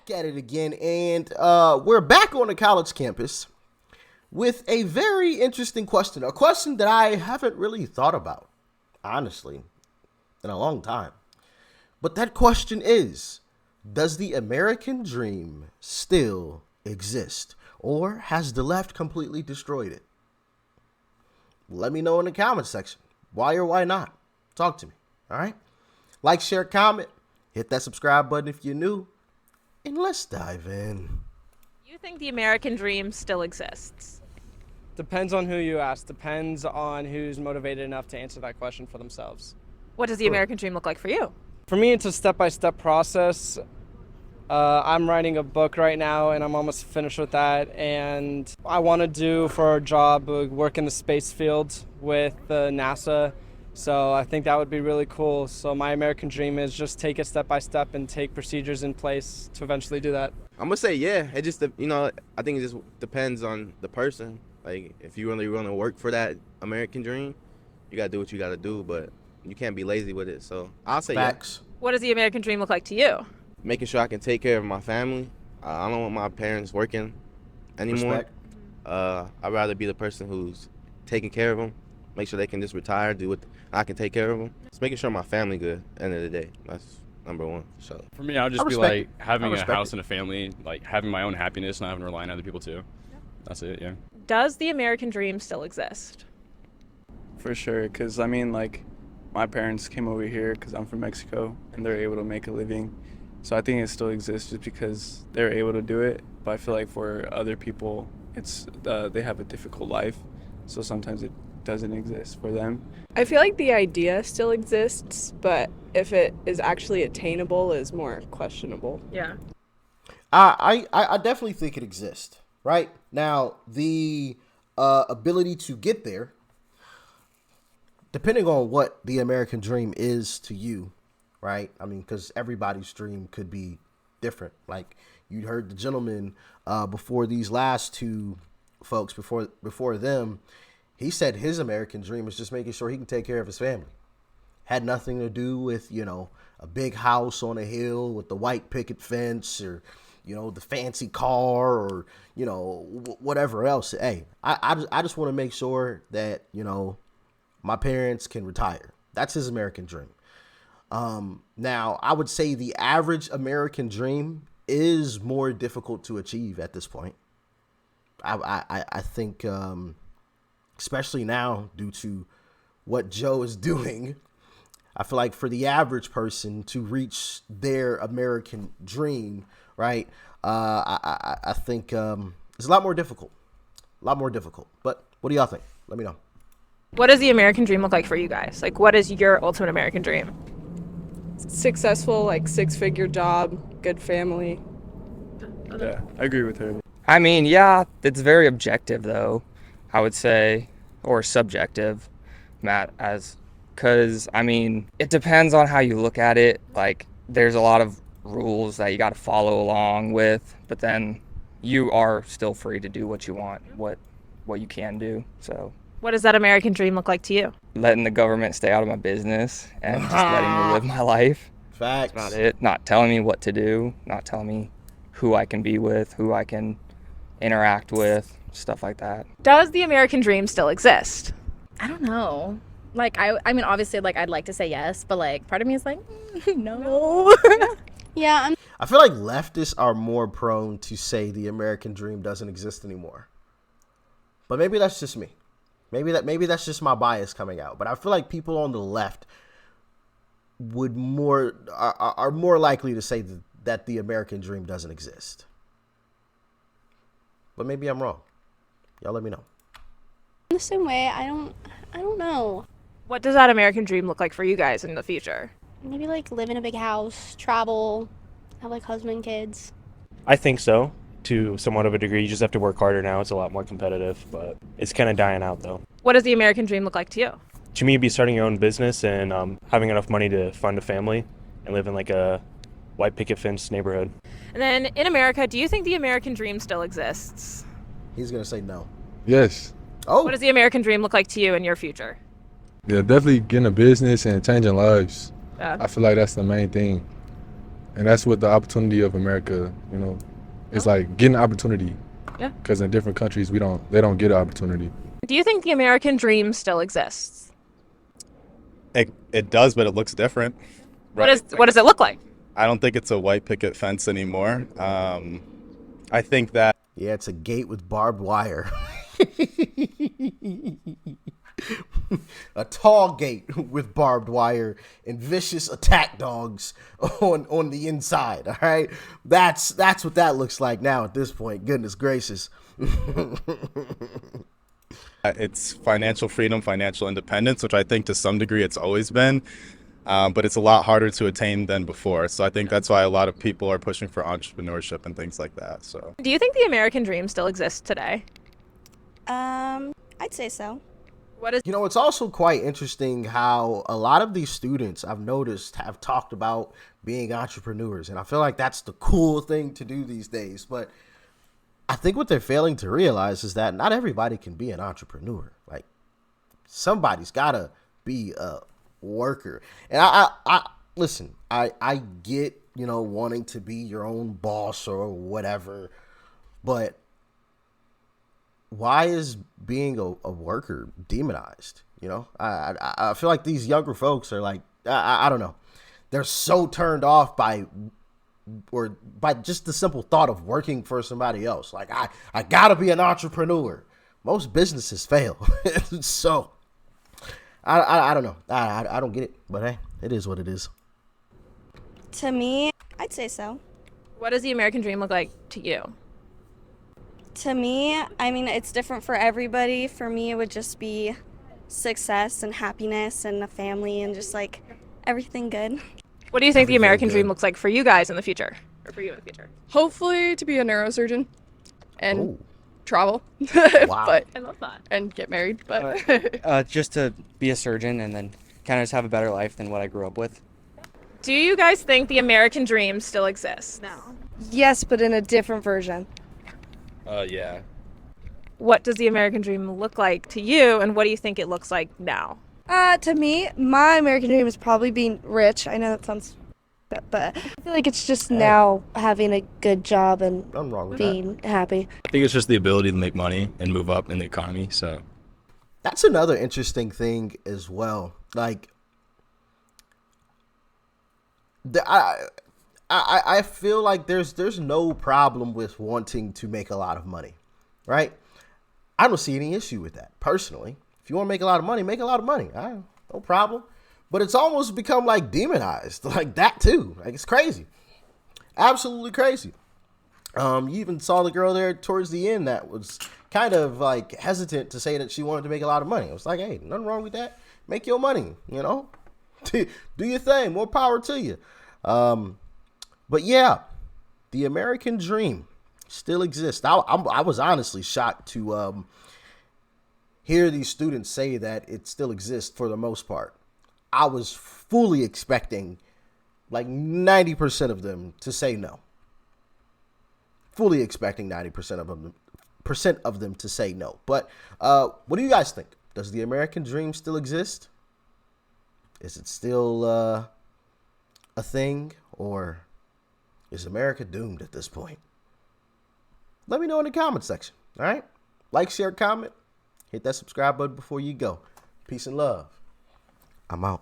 back at it again, and we're back on the college campus with a very interesting question, a question that I haven't really thought about, honestly, in a long time. But that question is, does the American dream still exist, or has the left completely destroyed it? Let me know in the comment section. Why or why not? Talk to me, all right? Like, share, comment, hit that subscribe button if you're new, and let's dive in. You think the American dream still exists? Depends on who you ask. Depends on who's motivated enough to answer that question for themselves. What does the American dream look like for you? For me, it's a step-by-step process. I'm writing a book right now, and I'm almost finished with that. And I want to do for a job, work in the space field with NASA. So I think that would be really cool. So my American dream is just take it step by step and take procedures in place to eventually do that. I'm gonna say yeah. It just, I think it just depends on the person. Like, if you really want to work for that American dream, you gotta do what you gotta do, but you can't be lazy with it. So I'll say Facts. What does the American dream look like to you? yeah. Making sure I can take care of my family. I don't want my parents working anymore. Respect. I'd rather be the person who's taking care of them. Make sure they can just retire, do what I can take care of them. Just making sure my family good at the end of the day. That's number one. So for me, I'll just be respect like having I a respect house it. and a family, like having my own happiness, not having to rely on other people too. That's it, yeah. Does the American dream still exist? For sure, because I mean, like, my parents came over here because I'm from Mexico and they're able to make a living. So I think it still exists just because they're able to do it. But I feel like for other people, it's they have a difficult life. So sometimes it doesn't exist for them. I feel like the idea still exists, but if it is actually attainable is more questionable. Yeah. I definitely think it exists. Right now, the ability to get there, depending on what the American dream is to you, right? I mean, because everybody's dream could be different. Like you heard the gentleman before these last two folks, before them, he said his American dream is just making sure he can take care of his family. Had nothing to do with, a big house on a hill with the white picket fence or, the fancy car or, whatever else. Hey, I just want to make sure that, my parents can retire. That's his American dream. Now, I would say the average American dream is more difficult to achieve at this point. I think, especially now due to what Joe is doing, I feel like for the average person to reach their American dream, right, I think it's a lot more difficult. But what do y'all think? Let me know. What does the American dream look like for you guys? Like, what is your ultimate American dream? Successful, like 6-figure job, good family. Yeah, I agree with her. I mean, yeah, it's very objective, though, I would say, or subjective, Matt, because, I mean, it depends on how you look at it. Like, there's a lot of rules that you got to follow along with, but then you are still free to do what you want, what you can do, so. What does that American dream look like to you? Letting the government stay out of my business and just letting me live my life. Facts. That's about it. Not telling me what to do, not telling me who I can be with, who I can interact with, stuff like that. Does the American dream still exist? I don't know. Like, I mean, obviously, like, I'd like to say yes, but, like, part of me is like, no. Yeah, I feel like leftists are more prone to say the American dream doesn't exist anymore. But maybe that's just me. Maybe that's just my bias coming out. But I feel like people on the left are more likely to say that the American dream doesn't exist. But maybe I'm wrong. Y'all let me know. In the same way, I don't know. What does that American dream look like for you guys in the future? Maybe like live in a big house, travel, have like husband, kids. I think so, to somewhat of a degree. You just have to work harder now. It's a lot more competitive, but it's kind of dying out though. What does the American dream look like to you? To me, it'd be starting your own business and having enough money to fund a family and live in like a white picket fence neighborhood. And then in America, do you think the American dream still exists? He's going to say no. Yes. Oh. What does the American dream look like to you in your future? Yeah, definitely getting a business and changing lives. Yeah. I feel like that's the main thing. And that's what the opportunity of America, it's like getting opportunity. Yeah. Because in different countries, they don't get an opportunity. Do you think the American dream still exists? It does, but it looks different. What does it look like? I don't think it's a white picket fence anymore. I think that. Yeah, it's a gate with barbed wire. A tall gate with barbed wire and vicious attack dogs on the inside. All right, that's what that looks like now at this point. Goodness gracious. It's financial freedom, financial independence, which I think to some degree it's always been, but it's a lot harder to attain than before. So I think that's why a lot of people are pushing for entrepreneurship and things like that. So, do you think the American dream still exists today? I'd say so. It's also quite interesting how a lot of these students I've noticed have talked about being entrepreneurs, and I feel like that's the cool thing to do these days. But I think what they're failing to realize is that not everybody can be an entrepreneur. Like, somebody's gotta be a worker. And I listen, I get, wanting to be your own boss or whatever, but why is being a worker demonized? I feel like these younger folks are like, I don't know. They're so turned off by just the simple thought of working for somebody else. Like, I gotta be an entrepreneur. Most businesses fail. So I don't know. I don't get it, but hey, it is what it is. To me, I'd say so. What does the American dream look like to you? To me, I mean, it's different for everybody. For me, it would just be success and happiness and a family and just like everything good. What do you think the American dream looks like for you guys in the future? Or for you in the future? Hopefully to be a neurosurgeon and travel. Wow. But, I love that. and get married. But Just to be a surgeon and then kind of just have a better life than what I grew up with. Do you guys think the American dream still exists? No. Yes, but in a different version. Yeah. What does the American dream look like to you, and what do you think it looks like now? To me, my American dream is probably being rich. I know that sounds, but I feel like it's just now having a good job and Nothing wrong with being happy. I think it's just the ability to make money and move up in the economy. So That's another interesting thing as well. Like, I feel like there's no problem with wanting to make a lot of money, right? I don't see any issue with that personally. If you want to make a lot of money, make a lot of money. No problem. But it's almost become like demonized, like that too. Like, it's crazy, absolutely crazy. You even saw the girl there towards the end that was kind of like hesitant to say that she wanted to make a lot of money. I was like, hey, nothing wrong with that. Make your money, do your thing. More power to you. But yeah, the American dream still exists. I was honestly shocked to hear these students say that it still exists for the most part. I was fully expecting like 90% of them to say no. Fully expecting 90% of them to say no. But what do you guys think? Does the American dream still exist? Is it still a thing, or is America doomed at this point? Let me know in the comment section. All right, like, share, comment, hit that subscribe button before you go. Peace and love. I'm out.